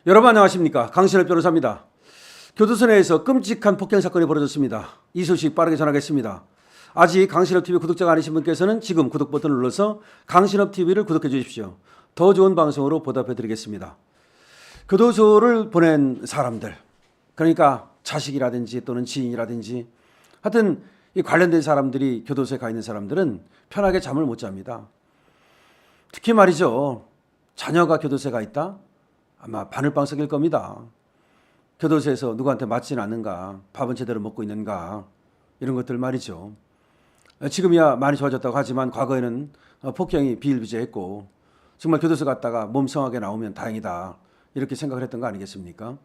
여러분 안녕하십니까? 강신업 변호사입니다. 교도소 내에서 끔찍한 폭행 사건이 벌어졌습니다. 이 소식 빠르게 전하겠습니다. 아직 강신업TV 구독자가 아니신 분께서는 지금 구독 버튼을 눌러서 강신업TV를 구독해 주십시오. 더 좋은 방송으로 보답해 드리겠습니다. 교도소를 보낸 사람들, 그러니까 자식이라든지 또는 지인이라든지 하여튼 이 관련된 사람들이 교도소에 가 있는 사람들은 편하게 잠을 못 잡니다. 특히 말이죠. 자녀가 교도소에 가 있다? 아마 바늘빵 썩일 겁니다. 교도소에서 누구한테 맞지는 않는가, 밥은 제대로 먹고 있는가, 이런 것들 말이죠. 지금이야 많이 좋아졌다고 하지만 과거에는 폭행이 비일비재했고 정말 교도소 갔다가 몸성하게 나오면 다행이다, 이렇게 생각을 했던 거 아니겠습니까?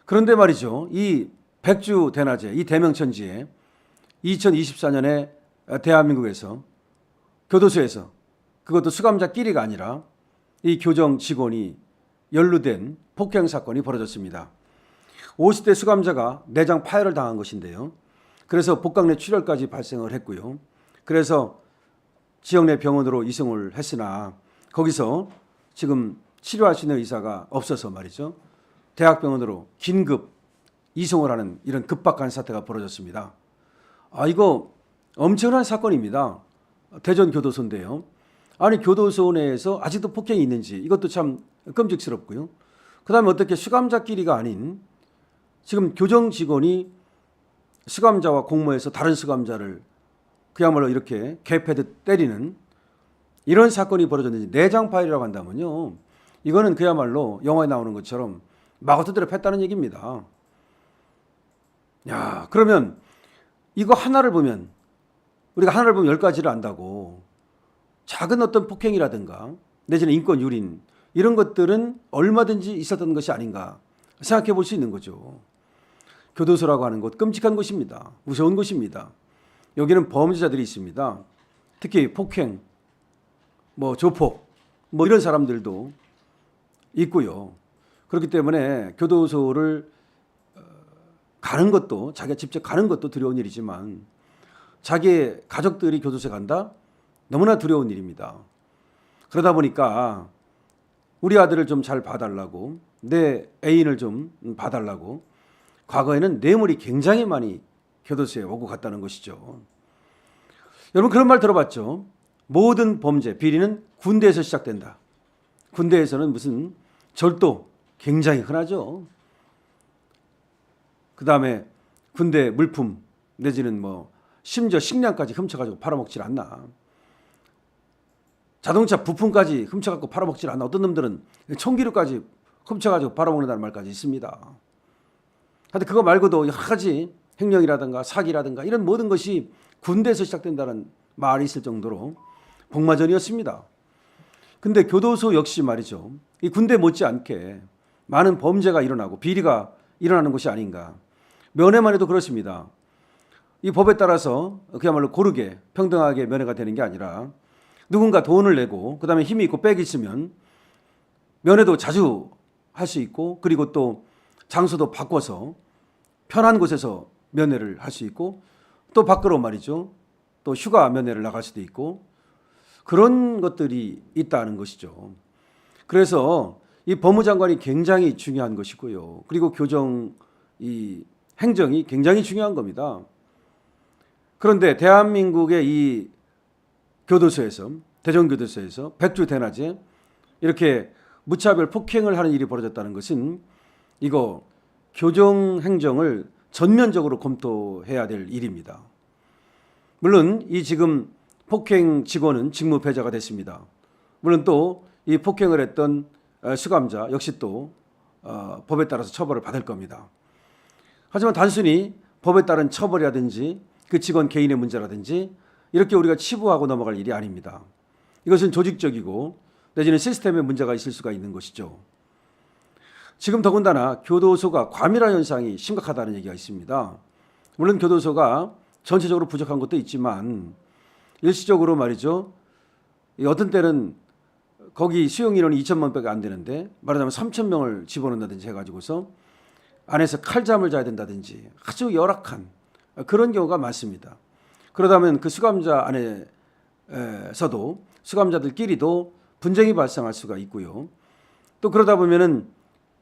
그런데 말이죠. 이 백주 대낮에, 이 대명천지에 2024년에 대한민국에서 교도소에서, 그것도 수감자끼리가 아니라 이 교정 직원이 연루된 폭행 사건이 벌어졌습니다. 50대 수감자가 내장 파열을 당한 것인데요. 그래서 복강 내 출혈까지 발생을 했고요. 그래서 지역 내 병원으로 이송을 했으나 거기서 지금 치료할 수 있는 의사가 없어서 말이죠. 대학병원으로 긴급 이송을 하는 이런 급박한 사태가 벌어졌습니다. 이거 엄청난 사건입니다. 대전 교도소인데요. 아니, 교도소 내에서 아직도 폭행이 있는지, 이것도 참 끔찍스럽고요. 그 다음에 어떻게 수감자끼리가 아닌 지금 교정 직원이 수감자와 공모해서 다른 수감자를 그야말로 이렇게 개패듯 때리는 이런 사건이 벌어졌는지, 내장 파열이라고 한다면요, 이거는 그야말로 영화에 나오는 것처럼 마구 두드려 팼다는 얘기입니다. 야, 그러면 이거 하나를 보면, 우리가 하나를 보면 10가지를 안다고, 작은 어떤 폭행이라든가 내지는 인권 유린, 이런 것들은 얼마든지 있었던 것이 아닌가 생각해 볼 수 있는 거죠. 교도소라고 하는 곳 끔찍한 곳입니다. 무서운 곳입니다. 여기는 범죄자들이 있습니다. 특히 폭행, 조폭, 이런 사람들도 있고요. 그렇기 때문에 교도소를 가는 것도, 자기가 직접 가는 것도 두려운 일이지만 자기의 가족들이 교도소에 간다? 너무나 두려운 일입니다. 그러다 보니까 우리 아들을 좀 잘 봐달라고, 내 애인을 좀 봐달라고 과거에는 뇌물이 굉장히 많이 교도소에 오고 갔다는 것이죠. 여러분 그런 말 들어봤죠? 모든 범죄, 비리는 군대에서 시작된다. 군대에서는 무슨 절도 굉장히 흔하죠. 그 다음에 군대 물품 내지는 심지어 식량까지 훔쳐가지고 팔아먹질 않나. 자동차 부품까지 훔쳐갖고 팔아먹질 않나. 어떤 놈들은 총기류까지 훔쳐가지고 팔아먹는다는 말까지 있습니다. 하여튼 그거 말고도 여러 가지 횡령이라든가 사기라든가 이런 모든 것이 군대에서 시작된다는 말이 있을 정도로 복마전이었습니다. 근데 교도소 역시 말이죠. 이 군대 못지않게 많은 범죄가 일어나고 비리가 일어나는 곳이 아닌가. 면회만 해도 그렇습니다. 이 법에 따라서 그야말로 고르게 평등하게 면회가 되는 게 아니라 누군가 돈을 내고 그다음에 힘이 있고 빽이 있으면 면회도 자주 할 수 있고, 그리고 또 장소도 바꿔서 편한 곳에서 면회를 할 수 있고, 또 밖으로 말이죠. 또 휴가 면회를 나갈 수도 있고, 그런 것들이 있다는 것이죠. 그래서 이 법무장관이 굉장히 중요한 것이고요. 그리고 교정, 이 행정이 굉장히 중요한 겁니다. 그런데 대한민국의 이 교도소에서, 대전교도소에서 백주 대낮에 이렇게 무차별 폭행을 하는 일이 벌어졌다는 것은 이거 교정 행정을 전면적으로 검토해야 될 일입니다. 물론 이 지금 폭행 직원은 직무 배제가 됐습니다. 물론 또 이 폭행을 했던 수감자 역시 또 법에 따라서 처벌을 받을 겁니다. 하지만 단순히 법에 따른 처벌이라든지 그 직원 개인의 문제라든지 이렇게 우리가 치부하고 넘어갈 일이 아닙니다. 이것은 조직적이고 내지는 시스템에 문제가 있을 수가 있는 것이죠. 지금 더군다나 교도소가 과밀화 현상이 심각하다는 얘기가 있습니다. 물론 교도소가 전체적으로 부족한 것도 있지만 일시적으로 말이죠. 어떤 때는 거기 수용 인원이 2,000명밖에 안 되는데 말하자면 3,000명을 집어넣는다든지 해가지고서 안에서 칼잠을 자야 된다든지 아주 열악한 그런 경우가 많습니다. 그러다 보면 그 수감자 안에서도 수감자들끼리도 분쟁이 발생할 수가 있고요. 또 그러다 보면은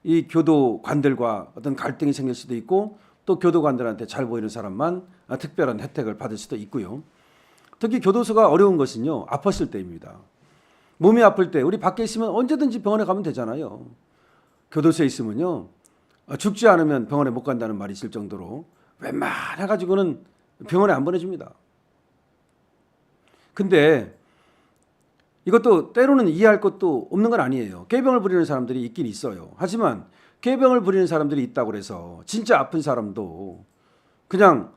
이 교도관들과 어떤 갈등이 생길 수도 있고 또 교도관들한테 잘 보이는 사람만 특별한 혜택을 받을 수도 있고요. 특히 교도소가 어려운 것은요, 아팠을 때입니다. 몸이 아플 때 우리 밖에 있으면 언제든지 병원에 가면 되잖아요. 교도소에 있으면요, 죽지 않으면 병원에 못 간다는 말이 있을 정도로 웬만해가지고는 병원에 안 보내줍니다. 근데 이것도 때로는 이해할 것도 없는 건 아니에요. 꾀병을 부리는 사람들이 있긴 있어요. 하지만 꾀병을 부리는 사람들이 있다고 해서 진짜 아픈 사람도 그냥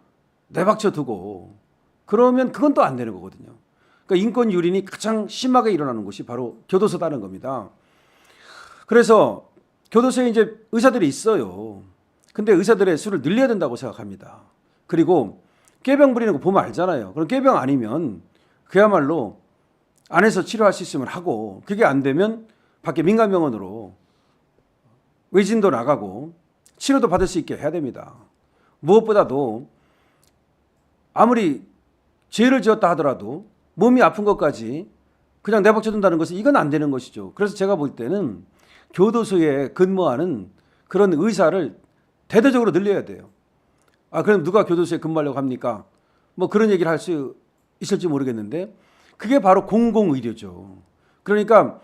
내박쳐 두고 그러면 그건 또 안 되는 거거든요. 그러니까 인권 유린이 가장 심하게 일어나는 곳이 바로 교도소다는 겁니다. 그래서 교도소에 이제 의사들이 있어요. 근데 의사들의 수를 늘려야 된다고 생각합니다. 그리고 꾀병 부리는 거 보면 알잖아요. 그럼 꾀병 아니면 그야말로 안에서 치료할 수 있으면 하고, 그게 안 되면 밖에 민간병원으로 외진도 나가고 치료도 받을 수 있게 해야 됩니다. 무엇보다도 아무리 죄를 지었다 하더라도 몸이 아픈 것까지 그냥 내박쳐둔다는 것은 이건 안 되는 것이죠. 그래서 제가 볼 때는 교도소에 근무하는 그런 의사를 대대적으로 늘려야 돼요. 그럼 누가 교도소에 근무하려고 합니까? 뭐 그런 얘기를 할 수 있을지 모르겠는데 그게 바로 공공의료죠. 그러니까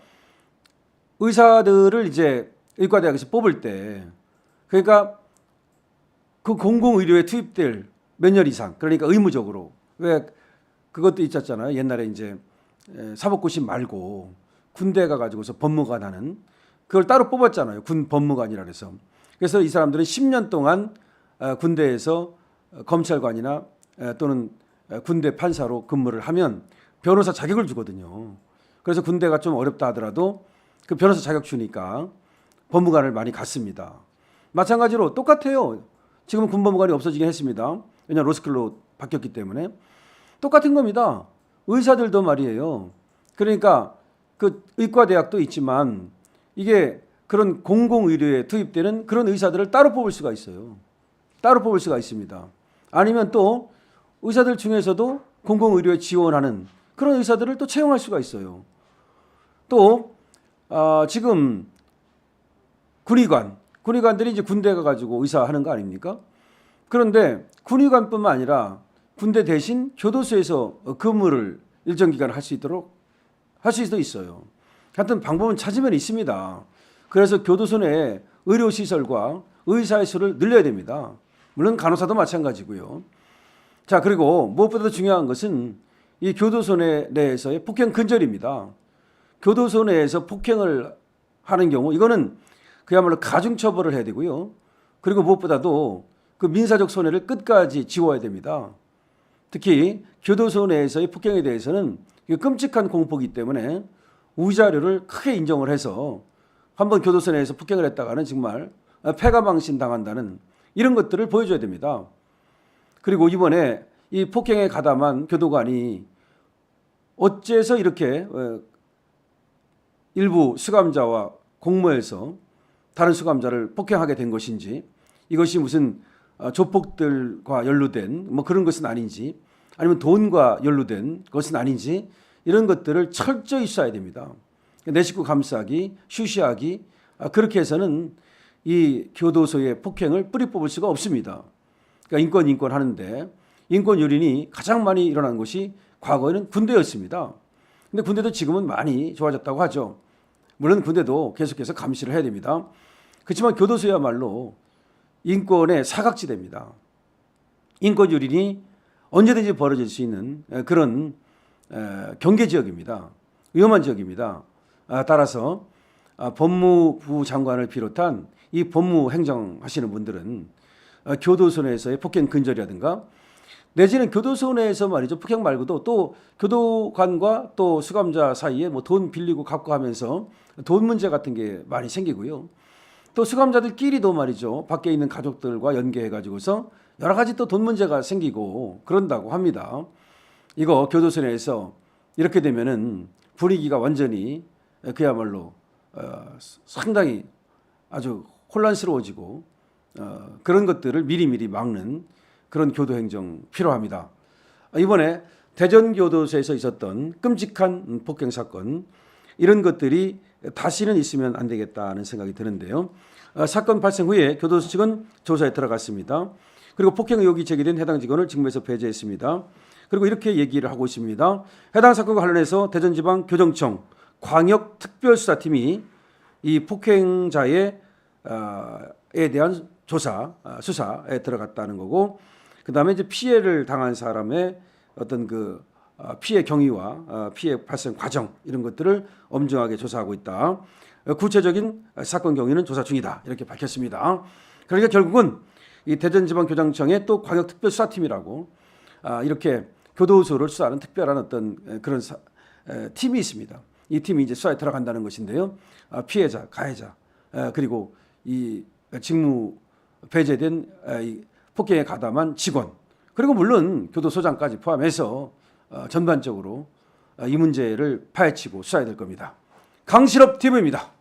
의사들을 이제 의과대학에서 뽑을 때, 그러니까 그 공공의료에 투입될 몇 년 이상, 그러니까 의무적으로, 왜 그것도 있었잖아요. 옛날에 이제 사법고시 말고 군대 가가지고서 법무관 하는, 그걸 따로 뽑았잖아요. 군 법무관이라 그래서. 그래서 이 사람들은 10년 동안 군대에서 검찰관이나 또는 군대 판사로 근무를 하면 변호사 자격을 주거든요. 그래서 군대가 좀 어렵다 하더라도 그 변호사 자격 주니까 법무관을 많이 갔습니다. 마찬가지로 똑같아요. 지금 군법무관이 없어지긴 했습니다. 왜냐하면 로스쿨로 바뀌었기 때문에. 똑같은 겁니다. 의사들도 말이에요. 그러니까 그 의과대학도 있지만 이게 그런 공공의료에 투입되는 그런 의사들을 따로 뽑을 수가 있어요. 따로 뽑을 수가 있습니다. 아니면 또 의사들 중에서도 공공의료에 지원하는 그런 의사들을 또 채용할 수가 있어요. 또 지금 군의관들이 이제 군대 가가지고 의사 하는 거 아닙니까? 그런데 군의관뿐만 아니라 군대 대신 교도소에서 근무를 일정 기간 할 수 있도록 할 수도 있어요. 하여튼 방법은 찾으면 있습니다. 그래서 교도소 내 의료시설과 의사의 수를 늘려야 됩니다. 물론 간호사도 마찬가지고요. 자, 그리고 무엇보다도 중요한 것은 이 교도소 내에서의 폭행 근절입니다. 교도소 내에서 폭행을 하는 경우 이거는 그야말로 가중처벌을 해야 되고요. 그리고 무엇보다도 그 민사적 손해를 끝까지 지워야 됩니다. 특히 교도소 내에서의 폭행에 대해서는 끔찍한 공포이기 때문에 위자료를 크게 인정을 해서 한번 교도소 내에서 폭행을 했다가는 정말 패가망신 당한다는 이런 것들을 보여줘야 됩니다. 그리고 이번에 이 폭행에 가담한 교도관이 어째서 이렇게 일부 수감자와 공모해서 다른 수감자를 폭행하게 된 것인지, 이것이 무슨 조폭들과 연루된 뭐 그런 것은 아닌지, 아니면 돈과 연루된 것은 아닌지, 이런 것들을 철저히 수사해야 됩니다. 내 식구 감싸기, 쉬쉬하기, 그렇게 해서는 이 교도소의 폭행을 뿌리 뽑을 수가 없습니다. 그러니까 인권 하는데 인권 유린이 가장 많이 일어난 것이 과거에는 군대였습니다. 근데 군대도 지금은 많이 좋아졌다고 하죠. 물론 군대도 계속해서 감시를 해야 됩니다. 그렇지만 교도소야말로 인권의 사각지대입니다. 인권 유린이 언제든지 벌어질 수 있는 그런 경계 지역입니다. 위험한 지역입니다. 따라서 법무부 장관을 비롯한 이 법무 행정하시는 분들은 교도소 내에서의 폭행 근절이라든가 내지는 교도소 내에서 말이죠. 폭행 말고도 또 교도관과 또 수감자 사이에 뭐 돈 빌리고 갚고 하면서 돈 문제 같은 게 많이 생기고요. 또 수감자들끼리도 말이죠. 밖에 있는 가족들과 연계해 가지고서 여러 가지 또 돈 문제가 생기고 그런다고 합니다. 이거 교도소 내에서 이렇게 되면은 분위기가 완전히 그야말로 상당히 아주 혼란스러워지고 그런 것들을 미리미리 막는 그런 교도행정 필요합니다. 이번에 대전교도소에서 있었던 끔찍한 폭행 사건, 이런 것들이 다시는 있으면 안 되겠다는 생각이 드는데요. 사건 발생 후에 교도소 측은 조사에 들어갔습니다. 그리고 폭행 의혹이 제기된 해당 직원을 직무에서 배제했습니다. 그리고 이렇게 얘기를 하고 있습니다. 해당 사건과 관련해서 대전지방교정청 광역특별수사팀이 이 폭행자의 에 대한 수사에 들어갔다는 거고, 그 다음에 이제 피해를 당한 사람의 어떤 그 피해 경위와 피해 발생 과정 이런 것들을 엄중하게 조사하고 있다. 구체적인 사건 경위는 조사 중이다. 이렇게 밝혔습니다. 그러니까 결국은 이 대전지방교정청의 또 광역특별수사팀이라고 이렇게 교도소를 수사하는 특별한 어떤 그런 팀이 있습니다. 이 팀이 이제 수사에 들어간다는 것인데요. 피해자, 가해자, 그리고 이 직무 배제된 이 폭행에 가담한 직원, 그리고 물론 교도소장까지 포함해서 전반적으로 이 문제를 파헤치고 수사해야 될 겁니다. 강실업 TV입니다.